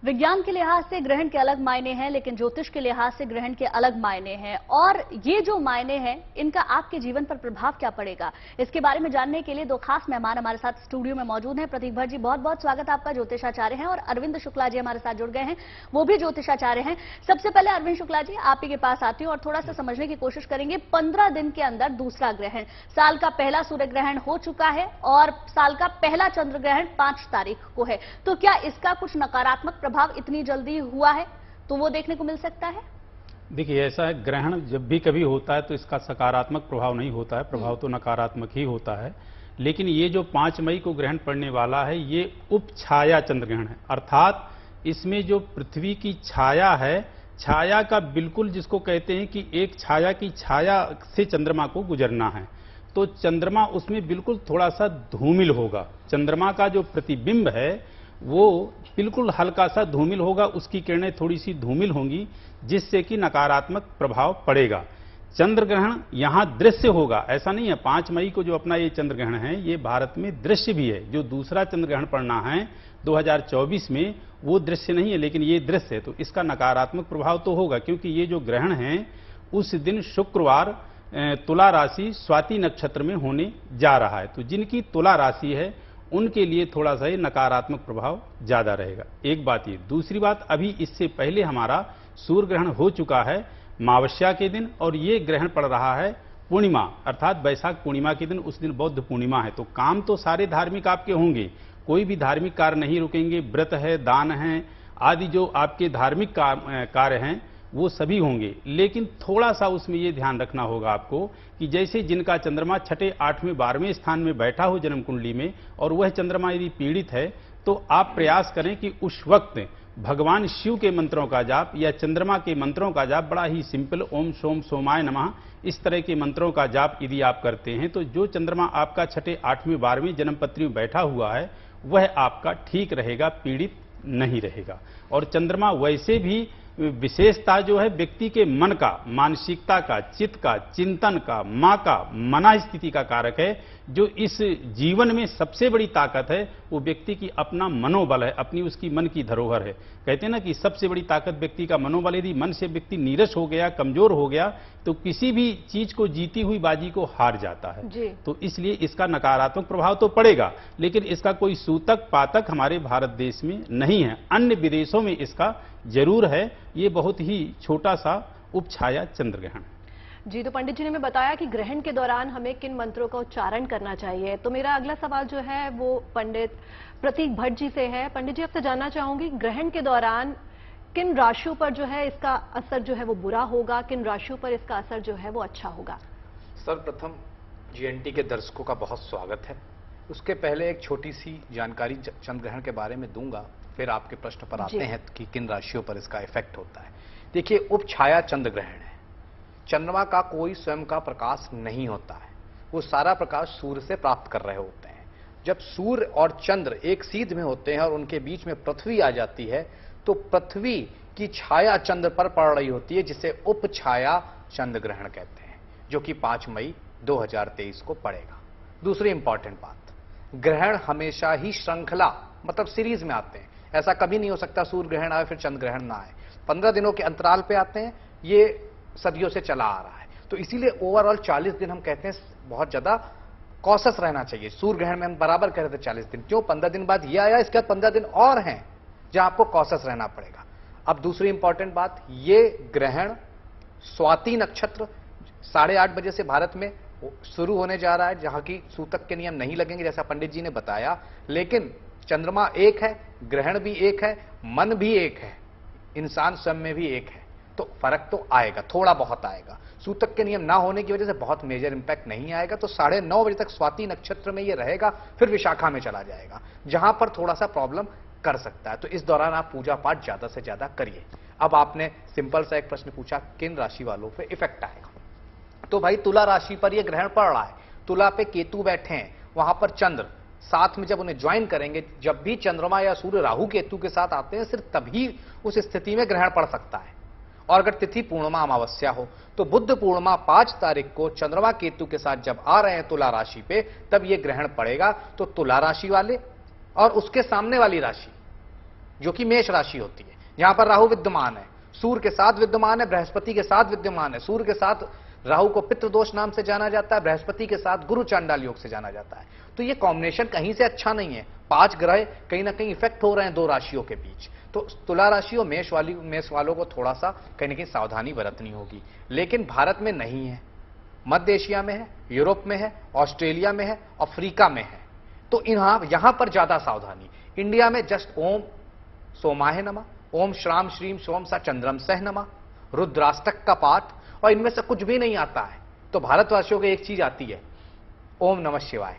विज्ञान के लिहाज से ग्रहण के अलग मायने हैं, लेकिन ज्योतिष के लिहाज से ग्रहण के अलग मायने हैं। और ये जो मायने हैं, इनका आपके जीवन पर प्रभाव क्या पड़ेगा, इसके बारे में जानने के लिए दो खास मेहमान हमारे साथ स्टूडियो में मौजूद हैं। प्रतीक भट्ट जी, बहुत बहुत स्वागत आपका, ज्योतिषाचार्य हैं, और अरविंद शुक्ला जी हमारे साथ जुड़ गए हैं, वो भी ज्योतिषाचार्य हैं। सबसे पहले अरविंद शुक्ला जी, आप ही के पास आती हूँ और थोड़ा सा समझने की कोशिश करेंगे। 15 दिन के अंदर दूसरा ग्रहण, साल का पहला सूर्य ग्रहण हो चुका है और साल का पहला चंद्र ग्रहण 5 तारीख को है, तो क्या इसका कुछ नकारात्मक प्रभाव इतनी जल्दी हुआ है तो वो देखने को मिल सकता है? देखिए, ऐसा है, ग्रहण जब भी कभी होता है तो इसका सकारात्मक प्रभाव नहीं होता है, प्रभाव तो नकारात्मक ही होता है। लेकिन ये जो 5 मई को ग्रहण पड़ने वाला है, ये उपछाया चंद्र ग्रहण है, अर्थात इसमें जो पृथ्वी की छाया है, छाया का बिल्कुल, जिसको कहते हैं कि एक छाया की छाया से चंद्रमा को गुजरना है, तो चंद्रमा उसमें बिल्कुल थोड़ा सा धूमिल होगा। चंद्रमा का जो प्रतिबिंब है वो बिल्कुल हल्का सा धूमिल होगा, उसकी किरणें थोड़ी सी धूमिल होंगी, जिससे कि नकारात्मक प्रभाव पड़ेगा। चंद्र ग्रहण यहां दृश्य होगा, ऐसा नहीं है। 5 मई को जो अपना ये चंद्र ग्रहण है, ये भारत में दृश्य भी है। जो दूसरा चंद्र ग्रहण पड़ना है 2024 में, वो दृश्य नहीं है, लेकिन ये दृश्य है, तो इसका नकारात्मक प्रभाव तो होगा। क्योंकि ये जो ग्रहण है उस दिन शुक्रवार तुला राशि स्वाति नक्षत्र में होने जा रहा है, तो जिनकी तुला राशि है उनके लिए थोड़ा सा ये नकारात्मक प्रभाव ज्यादा रहेगा। एक बात ये। दूसरी बात, अभी इससे पहले हमारा सूर्य ग्रहण हो चुका है अमावस्या के दिन, और ये ग्रहण पड़ रहा है पूर्णिमा, अर्थात बैसाख पूर्णिमा के दिन। उस दिन बौद्ध पूर्णिमा है, तो काम तो सारे धार्मिक आपके होंगे, कोई भी धार्मिक कार्य नहीं रुकेंगे। व्रत है, दान है, आदि जो आपके धार्मिक कार्य हैं वो सभी होंगे। लेकिन थोड़ा सा उसमें ये ध्यान रखना होगा आपको कि जैसे जिनका चंद्रमा 6, 8वें, 12वें स्थान में बैठा हो जन्म कुंडली में, और वह चंद्रमा यदि पीड़ित है, तो आप प्रयास करें कि उस वक्त भगवान शिव के मंत्रों का जाप या चंद्रमा के मंत्रों का जाप, बड़ा ही सिंपल, ओम सोम सोमाय नमः, इस तरह के मंत्रों का जाप यदि आप करते हैं, तो जो चंद्रमा आपका 6, 8वें, 12वें जन्म पत्री में बैठा हुआ है वह आपका ठीक रहेगा, पीड़ित नहीं रहेगा। और चंद्रमा वैसे भी विशेषता जो है व्यक्ति के मन का, मानसिकता का, चित्त का, चिंतन का, मां का, मना स्थिति का कारक है। जो इस जीवन में सबसे बड़ी ताकत है वो व्यक्ति की अपना मनोबल है, अपनी उसकी मन की धरोहर है। कहते हैं ना कि सबसे बड़ी ताकत व्यक्ति का मनोबल। यदि मन से व्यक्ति नीरस हो गया, कमजोर हो गया, तो किसी भी चीज को जीती हुई बाजी को हार जाता है। तो इसलिए इसका नकारात्मक प्रभाव तो पड़ेगा, लेकिन इसका कोई सूतक पातक हमारे भारत देश में नहीं है। अन्य विदेशों में इसका जरूर है। ये बहुत ही छोटा सा उपछाया चंद्र ग्रहण जी। तो पंडित जी ने हमें बताया कि ग्रहण के दौरान हमें किन मंत्रों का उच्चारण करना चाहिए। तो मेरा अगला सवाल जो है वो पंडित प्रतीक भट्ट जी से है। पंडित जी, आपसे जानना चाहूंगी, ग्रहण के दौरान किन राशियों पर जो है इसका असर जो है वो बुरा होगा, किन राशियों पर इसका असर जो है वो अच्छा होगा? सर्वप्रथम जीएनटी के दर्शकों का बहुत स्वागत है। उसके पहले एक छोटी सी जानकारी चंद्र ग्रहण के बारे में दूंगा, फिर आपके प्रश्न पर आते हैं कि किन राशियों पर इसका इफेक्ट होता है। देखिए, उपछाया चंद्र ग्रहण है। चंद्रमा का कोई स्वयं का प्रकाश नहीं होता है, वो सारा प्रकाश सूर्य से प्राप्त कर रहे होते हैं। जब सूर्य और चंद्र एक सीध में होते हैं और उनके बीच में पृथ्वी आ जाती है, तो पृथ्वी की छाया चंद्र पर पड़ रही होती है, जिसे उपछाया चंद्र ग्रहण कहते हैं, जो कि 5 मई 2023 को पड़ेगा। दूसरी इंपॉर्टेंट बात, ग्रहण हमेशा ही श्रृंखला मतलब सीरीज में आते हैं। ऐसा कभी नहीं हो सकता सूर्य ग्रहण आए फिर चंद्र ग्रहण ना आए। 15 दिनों के अंतराल पे आते हैं, ये सदियों से चला आ रहा है। तो इसीलिए ओवरऑल 40 दिन हम कहते हैं बहुत ज्यादा कॉशस रहना चाहिए। सूर्य ग्रहण में हम बराबर कह रहे थे 40 दिन, क्यों? 15 दिन बाद ये आया, इसके बाद 15 दिन और हैं जहां आपको कॉशस रहना पड़ेगा। अब दूसरी इंपॉर्टेंट बात, ये ग्रहण स्वाति नक्षत्र 8:30 बजे से भारत में शुरू होने जा रहा है, जहां की सूतक के नियम नहीं लगेंगे जैसा पंडित जी ने बताया। लेकिन चंद्रमा एक है, ग्रहण भी एक है, मन भी एक है, इंसान स्वयं में भी एक है, तो फर्क तो आएगा, थोड़ा बहुत आएगा। सूतक के नियम ना होने की वजह से बहुत मेजर इंपैक्ट नहीं आएगा। तो 9:30 बजे तक स्वाति नक्षत्र में ये रहेगा, फिर विशाखा में चला जाएगा, जहां पर थोड़ा सा प्रॉब्लम कर सकता है। तो इस दौरान आप पूजा पाठ ज्यादा से ज्यादा करिए। अब आपने सिंपल सा एक प्रश्न पूछा, किन राशि वालों पे इफेक्ट आएगा? तो भाई, तुला राशि पर यह ग्रहण पड़ रहा है, तुला पे केतु बैठे हैं, वहां पर चंद्र साथ में जब उन्हें ज्वाइन करेंगे, जब भी चंद्रमा या सूर्य राहु केतु के साथ आते हैं, सिर्फ तभी उस स्थिति में ग्रहण पड़ सकता है। और अगर तिथि पूर्णिमा अमावस्या हो, तो बुद्ध पूर्णिमा 5 तारीख को चंद्रमा केतु के साथ जब आ रहे हैं तुला राशि पे, तब यह ग्रहण पड़ेगा। तो तुला राशि वाले और उसके सामने वाली राशि जो कि मेष राशि होती है, जहां पर राहु विद्यमान है, सूर्य के साथ विद्यमान है, बृहस्पति के साथ विद्यमान है। सूर्य के साथ राहु को पितृदोष नाम से जाना जाता है, बृहस्पति के साथ गुरु चांडाल योग से जाना जाता है। तो ये कॉम्बिनेशन कहीं से अच्छा नहीं है। 5 ग्रह कहीं ना कहीं इफेक्ट हो रहे हैं 2 राशियों के बीच। तो तुला राशि और मेष वालों को थोड़ा सा कहीं ना कहीं सावधानी बरतनी होगी। लेकिन भारत में नहीं है, मध्य एशिया में है, यूरोप में है, ऑस्ट्रेलिया में है, अफ्रीका में है, तो यहां पर ज्यादा सावधानी। इंडिया में जस्ट ओम सोमाय नमः, ओम श्राम श्रीम सोम सा चंद्रम सह नमः, रुद्राष्टक का पाठ, और इनमें से कुछ भी नहीं आता है। तो भारतवासियों को एक चीज आती है, ओम नमः शिवाय।